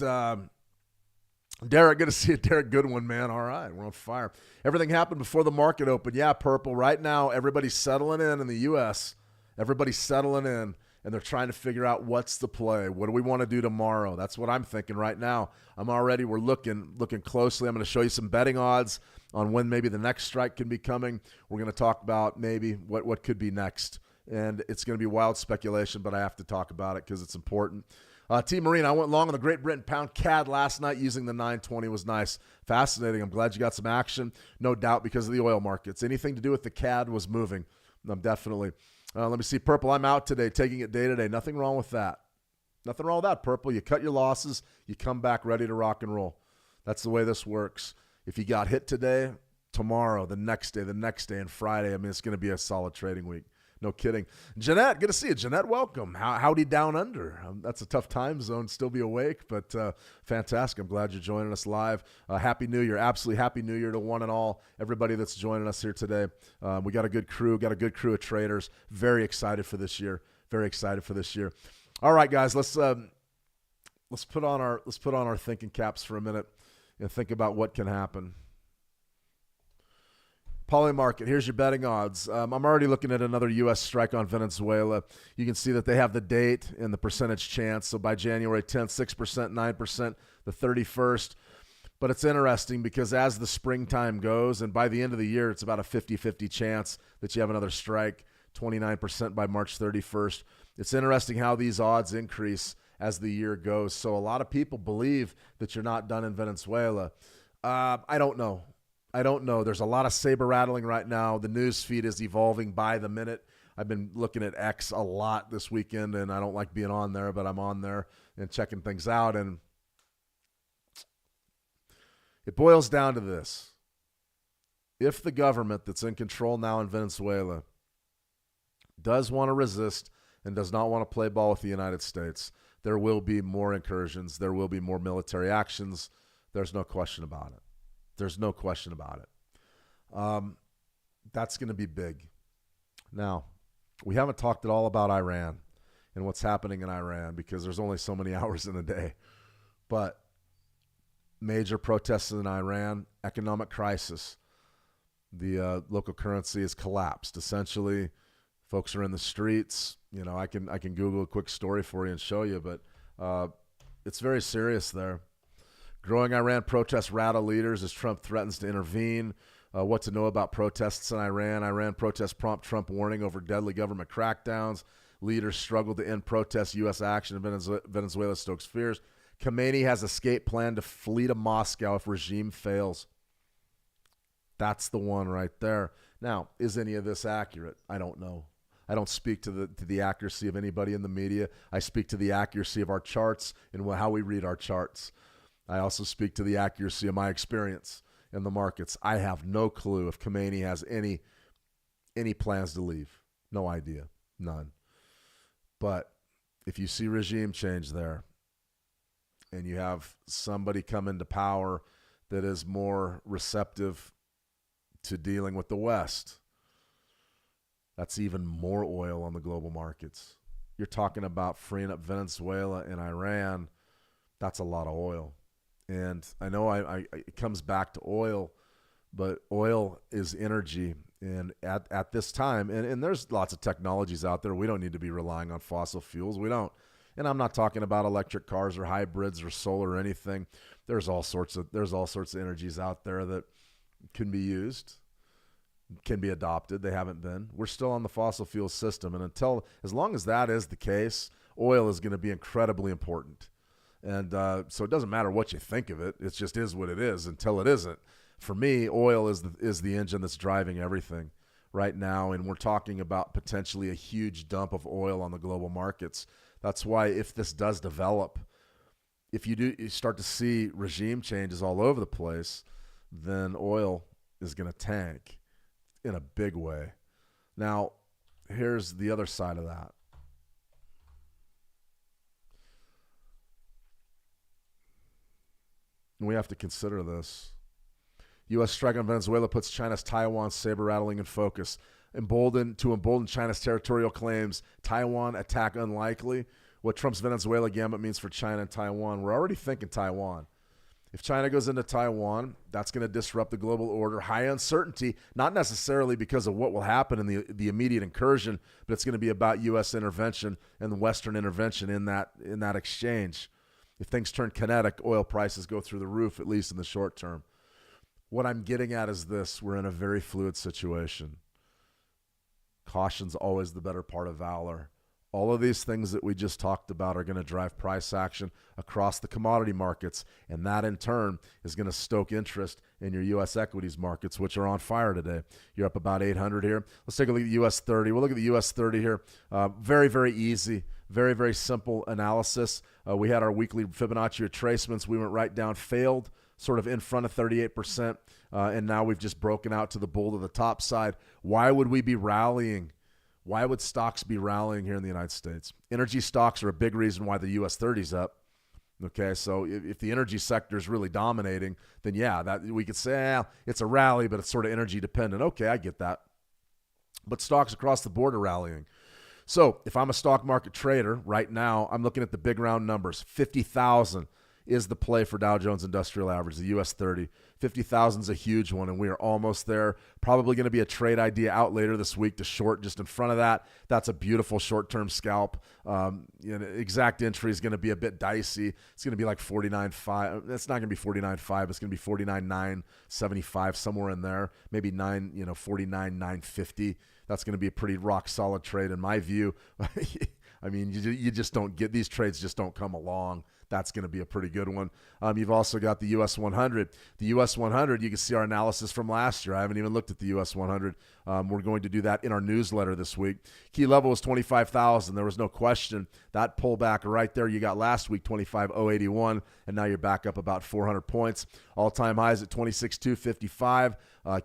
Derek, good to see you. Derek, good one, man. All right, we're on fire. Everything happened before the market opened. Yeah, Purple. Right now, everybody's settling in the U.S. Everybody's settling in, and they're trying to figure out what's the play. What do we want to do tomorrow? That's what I'm thinking right now. We're looking closely. I'm going to show you some betting odds on when maybe the next strike can be coming. We're going to talk about maybe what could be next. And it's going to be wild speculation, but I have to talk about it because it's important. T. Marine, I went long on the Great Britain pound CAD last night using the 920. Was nice. Fascinating. I'm glad you got some action. No doubt because of the oil markets. Anything to do with the CAD was moving. Definitely. Let me see. Purple, I'm out today, taking it day to day. Nothing wrong with that. Nothing wrong with that, Purple. You cut your losses. You come back ready to rock and roll. That's the way this works. If you got hit today, tomorrow, the next day, and Friday, I mean, it's going to be a solid trading week. No kidding. Jeanette, good to see you. Jeanette, welcome. Howdy down under. That's a tough time zone, still be awake, but fantastic. I'm glad you're joining us live. Happy New Year. Absolutely happy New Year to one and all, everybody that's joining us here today. We got a good crew, of traders. Very excited for this year. All right, guys, let's put on our thinking caps for a minute and think about what can happen. Polymarket, here's your betting odds. I'm already looking at another U.S. strike on Venezuela. You can see that they have the date and the percentage chance. So by January 10th, 6%, 9%, the 31st. But it's interesting because as the springtime goes, and by the end of the year, it's about a 50-50 chance that you have another strike, 29% by March 31st. It's interesting how these odds increase as the year goes. So a lot of people believe that you're not done in Venezuela. I don't know. There's a lot of saber rattling right now. The news feed is evolving by the minute. I've been looking at X a lot this weekend, and I don't like being on there, but I'm on there and checking things out. And it boils down to this. If the government that's in control now in Venezuela does want to resist and does not want to play ball with the United States, there will be more incursions. There will be more military actions. There's no question about it. That's going to be big. Now, we haven't talked at all about Iran and what's happening in Iran because there's only so many hours in a day. But major protests in Iran, economic crisis. The local currency has collapsed. Essentially, folks are in the streets. You know, I can Google a quick story for you and show you, but it's very serious there. Growing Iran protests rattle leaders as Trump threatens to intervene. What to know about protests in Iran. Iran protests prompt Trump warning over deadly government crackdowns. Leaders struggle to end protests. U.S. action in Venezuela stokes fears. Khamenei has escape plan to flee to Moscow if regime fails. That's the one right there. Now, is any of this accurate? I don't know. I don't speak to the accuracy of anybody in the media. I speak to the accuracy of our charts and how we read our charts. I also speak to the accuracy of my experience in the markets. I have no clue if Khamenei has any plans to leave. No idea. None. But if you see regime change there and you have somebody come into power that is more receptive to dealing with the West, that's even more oil on the global markets. You're talking about freeing up Venezuela and Iran. That's a lot of oil. And I know it comes back to oil, but oil is energy. And at this time, and there's lots of technologies out there. We don't need to be relying on fossil fuels. We don't. And I'm not talking about electric cars or hybrids or solar or anything. There's all sorts of energies out there that can be used, can be adopted. They haven't been. We're still on the fossil fuel system. And as long as that is the case, oil is going to be incredibly important. And so it doesn't matter what you think of it. It just is what it is until it isn't. For me, oil is the engine that's driving everything right now. And we're talking about potentially a huge dump of oil on the global markets. That's why if this does develop, if you start to see regime changes all over the place, then oil is going to tank in a big way. Now, here's the other side of that. We have to consider this. U.S. strike on Venezuela puts China's Taiwan saber rattling in focus. To embolden China's territorial claims, Taiwan attack unlikely. What Trump's Venezuela gambit means for China and Taiwan. We're already thinking Taiwan. If China goes into Taiwan, that's going to disrupt the global order. High uncertainty, not necessarily because of what will happen in the immediate incursion, but it's going to be about U.S. intervention and the Western intervention in that exchange. If things turn kinetic, oil prices go through the roof, at least in the short term. What I'm getting at is this. We're in a very fluid situation. Caution's always the better part of valor. All of these things that we just talked about are going to drive price action across the commodity markets, and that in turn is going to stoke interest in your U.S. equities markets, which are on fire today. You're up about 800 here. Let's take a look at the U.S. 30. We'll look at the U.S. 30 here. Very, very easy, very, very simple analysis. We had our weekly Fibonacci retracements. We went right down, failed, sort of in front of 38%, and now we've just broken out to the bull to the top side. Why would we be rallying? Why would stocks be rallying here in the United States? Energy stocks are a big reason why the U.S. 30's up. Okay, so if the energy sector is really dominating, then yeah, that we could say it's a rally, but it's sort of energy dependent. Okay, I get that. But stocks across the board are rallying. So if I'm a stock market trader right now, I'm looking at the big round numbers. 50,000 is the play for Dow Jones Industrial Average, the U.S. 30. 50,000 is a huge one, and we are almost there. Probably going to be a trade idea out later this week to short just in front of that. That's a beautiful short-term scalp. Exact entry is going to be a bit dicey. It's going to be like 49.5. It's not going to be 49.5. It's going to be 49.975, somewhere in there. Maybe 49.950. That's going to be a pretty rock-solid trade in my view. I mean, you just don't get – these trades just don't come along. That's going to be a pretty good one. You've also got the U.S. 100. The U.S. 100, you can see our analysis from last year. I haven't even looked at the U.S. 100. We're going to do that in our newsletter this week. Key level was 25,000. There was no question. That pullback right there you got last week, 25,081, and now you're back up about 400 points. All-time highs at 26,255.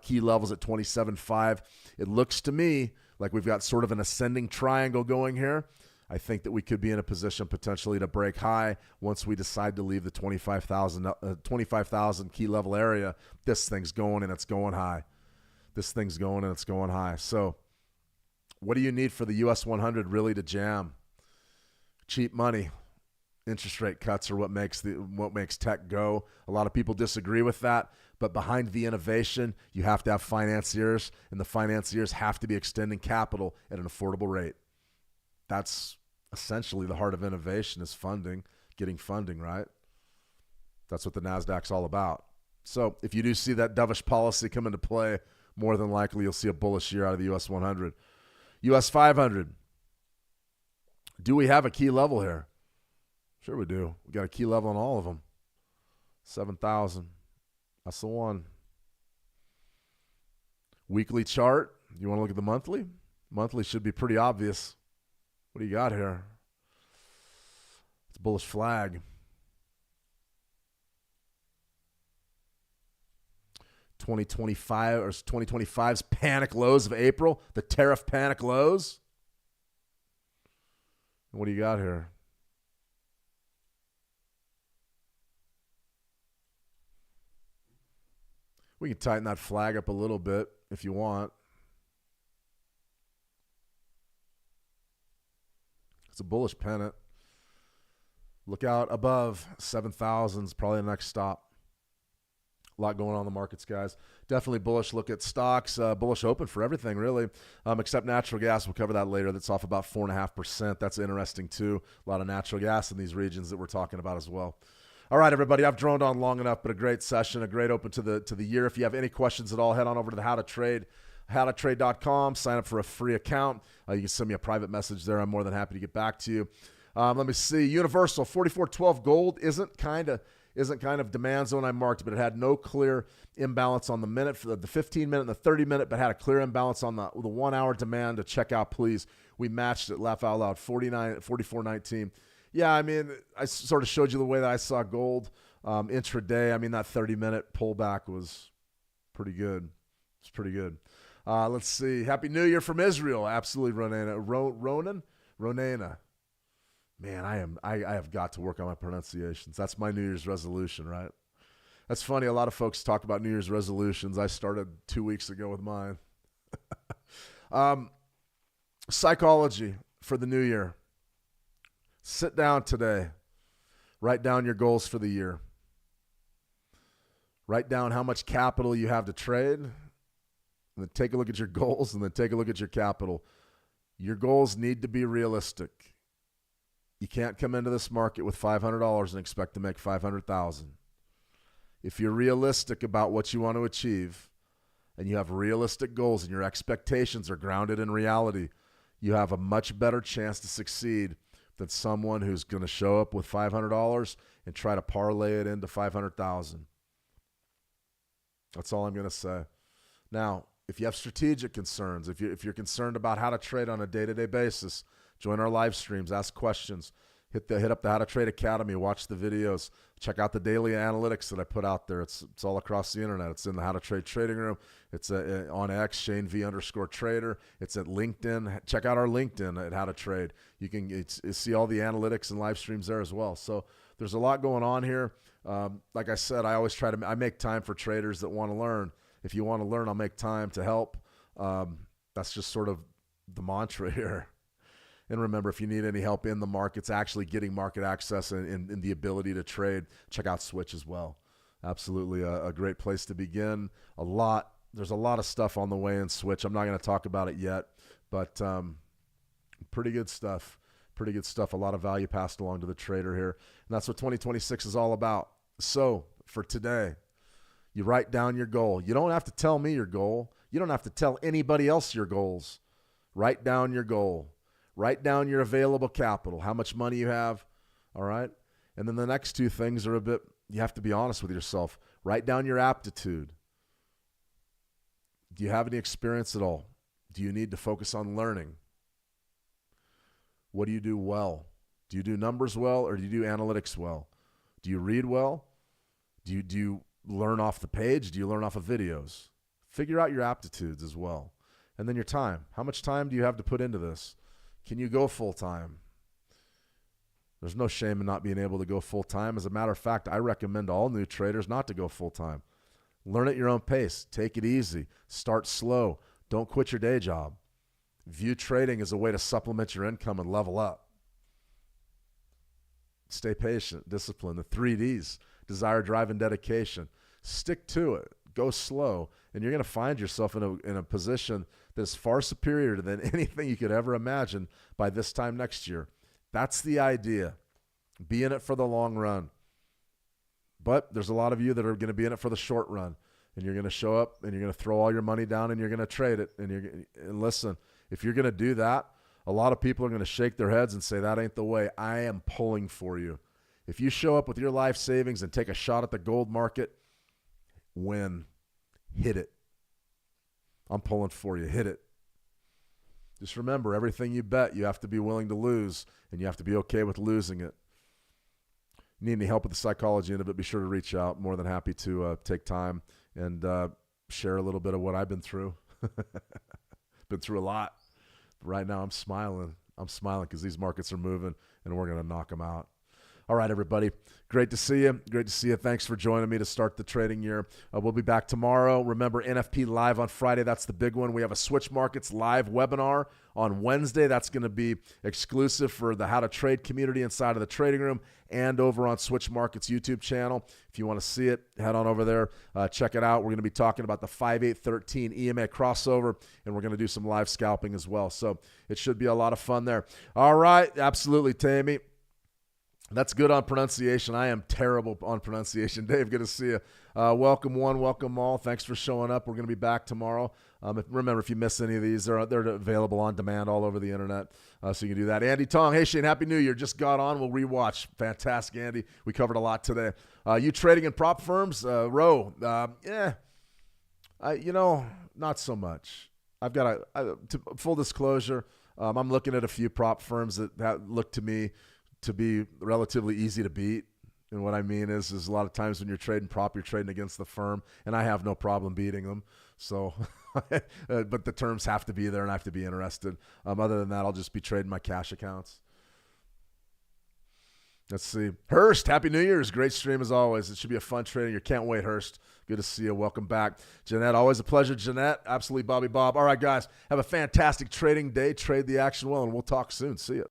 Key levels at 27.5. It looks to me like we've got sort of an ascending triangle going here. I think that we could be in a position potentially to break high once we decide to leave the 25,000 key level area. This thing's going and it's going high. This thing's going and it's going high. So what do you need for the U.S. 100 really to jam? Cheap money. Interest rate cuts are what makes tech go. A lot of people disagree with that, but behind the innovation, you have to have financiers, and the financiers have to be extending capital at an affordable rate. That's essentially the heart of innovation, is funding, getting funding, right? That's what the Nasdaq's all about. So if you do see that dovish policy come into play, more than likely you'll see a bullish year out of the U.S. 100. U.S. 500. Do we have a key level here? Sure we do. We got a key level on all of them. 7,000. That's the one. Weekly chart. You want to look at the monthly? Monthly should be pretty obvious. What do you got here? It's a bullish flag. 2025 or 2025's panic lows of April, the tariff panic lows. What do you got here? We can tighten that flag up a little bit if you want. It's a bullish pennant. Look out above 7,000 is probably the next stop. A lot going on in the markets, guys. Definitely bullish look at stocks. Bullish open for everything, really, except natural gas. We'll cover that later. That's off about 4.5%. That's interesting, too. A lot of natural gas in these regions that we're talking about as well. All right, everybody, I've droned on long enough, but a great session, a great open to the year. If you have any questions at all, head on over to the How to Trade. howtotrade.com. Sign up for a free account. You can send me a private message there. I'm more than happy to get back to you. Let me see. Universal 4412 gold isn't kind of demand zone I marked, but it had no clear imbalance on the minute, for the 15-minute and the 30-minute, but had a clear imbalance on the 1 hour demand. To check out, please. We matched it, laugh out loud, 44.19. Yeah, I mean, I sort of showed you the way that I saw gold intraday. I mean, that 30-minute pullback was pretty good. It's pretty good. Let's see. Happy New Year from Israel. Absolutely, Ronana. Man, I have got to work on my pronunciations. That's my New Year's resolution, right? That's funny. A lot of folks talk about New Year's resolutions. I started 2 weeks ago with mine. Psychology for the new year. Sit down today. Write down your goals for the year. Write down how much capital you have to trade. And then take a look at your goals, and then take a look at your capital. Your goals need to be realistic. You can't come into this market with $500 and expect to make $500,000. If you're realistic about what you want to achieve, and you have realistic goals and your expectations are grounded in reality, you have a much better chance to succeed than someone who's going to show up with $500 and try to parlay it into $500,000. That's all I'm going to say. Now, if you have strategic concerns, if you're concerned about how to trade on a day-to-day basis, join our live streams, ask questions, hit up the How to Trade Academy, watch the videos, check out the daily analytics that I put out there. It's all across the internet. It's in the How to Trade trading room. It's on X, ShaneV_trader. It's at LinkedIn. Check out our LinkedIn at How to Trade. You can see all the analytics and live streams there as well. So there's a lot going on here. Like I said, I always I make time for traders that want to learn. If you want to learn, I'll make time to help. That's just sort of the mantra here. And remember, if you need any help in the markets, actually getting market access and the ability to trade, check out Switch as well. Absolutely a great place to begin. There's a lot of stuff on the way in Switch. I'm not going to talk about it yet, but pretty good stuff. Pretty good stuff. A lot of value passed along to the trader here. And that's what 2026 is all about. So for today, you write down your goal. You don't have to tell me your goal. You don't have to tell anybody else your goals. Write down your goal. Write down your available capital, how much money you have, all right? And then the next two things are you have to be honest with yourself. Write down your aptitude. Do you have any experience at all? Do you need to focus on learning? What do you do well? Do you do numbers well, or do you do analytics well? Do you read well? Do you learn off the page? Do you learn off of videos? Figure out your aptitudes as well. And then your time. How much time do you have to put into this? Can you go full-time? There's no shame in not being able to go full-time. As a matter of fact, I recommend all new traders not to go full-time. Learn at your own pace. Take it easy. Start slow. Don't quit your day job. View trading as a way to supplement your income and level up. Stay patient, discipline, the 3Ds, desire, drive, and dedication. Stick to it. Go slow, and you're going to find yourself in a position that is far superior than anything you could ever imagine by this time next year. That's the idea. Be in it for the long run. But there's a lot of you that are going to be in it for the short run, and you're going to show up, and you're going to throw all your money down, and you're going to trade it. And listen, if you're going to do that, a lot of people are going to shake their heads and say, that ain't the way. I am pulling for you. If you show up with your life savings and take a shot at the gold market, win. Hit it. I'm pulling for you. Hit it. Just remember, everything you bet, you have to be willing to lose, and you have to be okay with losing it. Need any help with the psychology end of it, be sure to reach out. More than happy to take time and share a little bit of what I've been through. Been through a lot. Right now I'm smiling. I'm smiling because these markets are moving, and we're going to knock them out. All right, everybody. Great to see you. Great to see you. Thanks for joining me to start the trading year. We'll be back tomorrow. Remember, NFP Live on Friday. That's the big one. We have a Switch Markets Live webinar on Wednesday. That's going to be exclusive for the How to Trade community inside of the trading room and over on Switch Markets YouTube channel. If you want to see it, head on over there. Check it out. We're going to be talking about the 5813 EMA crossover, and we're going to do some live scalping as well. So it should be a lot of fun there. All right. Absolutely, Tammy. That's good on pronunciation. I am terrible on pronunciation. Dave, good to see you. Welcome one, welcome all. Thanks for showing up. We're going to be back tomorrow. Remember, if you miss any of these, they're available on demand all over the internet, so you can do that. Andy Tong, hey, Shane, Happy New Year. Just got on. We'll rewatch. Fantastic, Andy. We covered a lot today. You trading in prop firms? Roe, not so much. I've got full disclosure, I'm looking at a few prop firms that look to me to be relatively easy to beat. And what I mean is a lot of times when you're trading prop, you're trading against the firm, and I have no problem beating them. So, but the terms have to be there, and I have to be interested. Other than that, I'll just be trading my cash accounts. Let's see. Hurst, Happy New Year's. Great stream as always. It should be a fun trading year. Can't wait, Hurst. Good to see you. Welcome back. Jeanette, always a pleasure, Jeanette. Absolutely, Bobby Bob. All right, guys, have a fantastic trading day. Trade the action well, and we'll talk soon. See you.